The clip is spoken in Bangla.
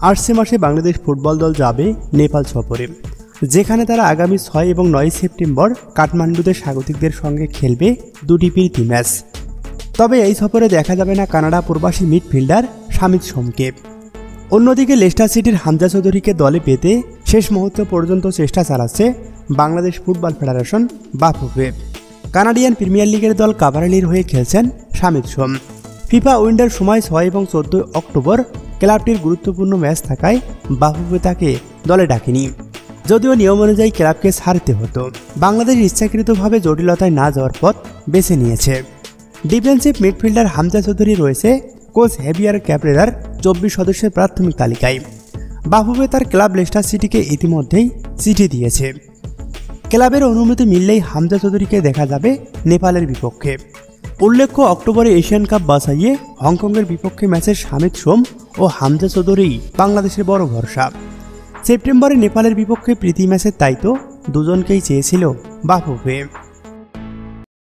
আসছে মাসে বাংলাদেশ ফুটবল দল যাবে নেপাল সফরে, যেখানে তারা আগামী 6 এবং 9 সেপ্টেম্বর কাঠমান্ডুতে স্বাগতিকদের সঙ্গে খেলবে দুটি প্রীতি ম্যাচ। তবে এই সফরে দেখা যাবে না কানাডা প্রবাসী মিডফিল্ডার শামিত সোমকে। অন্যদিকে লেস্টার সিটির হামজা চৌধুরীকে দলে পেতে শেষ মুহূর্ত পর্যন্ত চেষ্টা চালাচ্ছে Bangladesh football federation Bafufe. Canadian premier লিগের দল কাভারালির হয়ে খেলছেন শামিত সোম। ফিফা উইন্ডার সময় 6 এবং 14 অক্টোবর ক্লাবটির গুরুত্বপূর্ণ ম্যাচ থাকায় বাফুফে তাকে দলে ডাকেনি, যদিও নিয়ম অনুযায়ী ক্লাবকে ছাড়তে হতো। বাংলাদেশ ইচ্ছাকৃতভাবে জটিলতায় না যাওয়ার পথ বেছে নিয়েছে। ডিফেন্সিভ মিডফিল্ডার হামজা চৌধুরী রয়েছে কোচ হেভিয়ার ক্যাবরেরার 24 সদস্যের প্রাথমিক তালিকায়। বাফুফে তার ক্লাব লেস্টার সিটিকে ইতিমধ্যেই চিঠি দিয়েছে। ক্লাবের অনুমতি মিললেই হামজা চৌধুরীকে দেখা যাবে নেপালের বিপক্ষে। উল্লেখ্য, অক্টোবরে এশিয়ান কাপ বাছাইয়ে হংকংয়ের বিপক্ষে ম্যাচের শামিত সোম ও হামজা চৌধুরী বাংলাদেশের বড় ভরসা। সেপ্টেম্বরে নেপালের বিপক্ষে প্রীতি ম্যাচের দায়িত্ব দুজনকেই চেয়েছিল বাফুফে।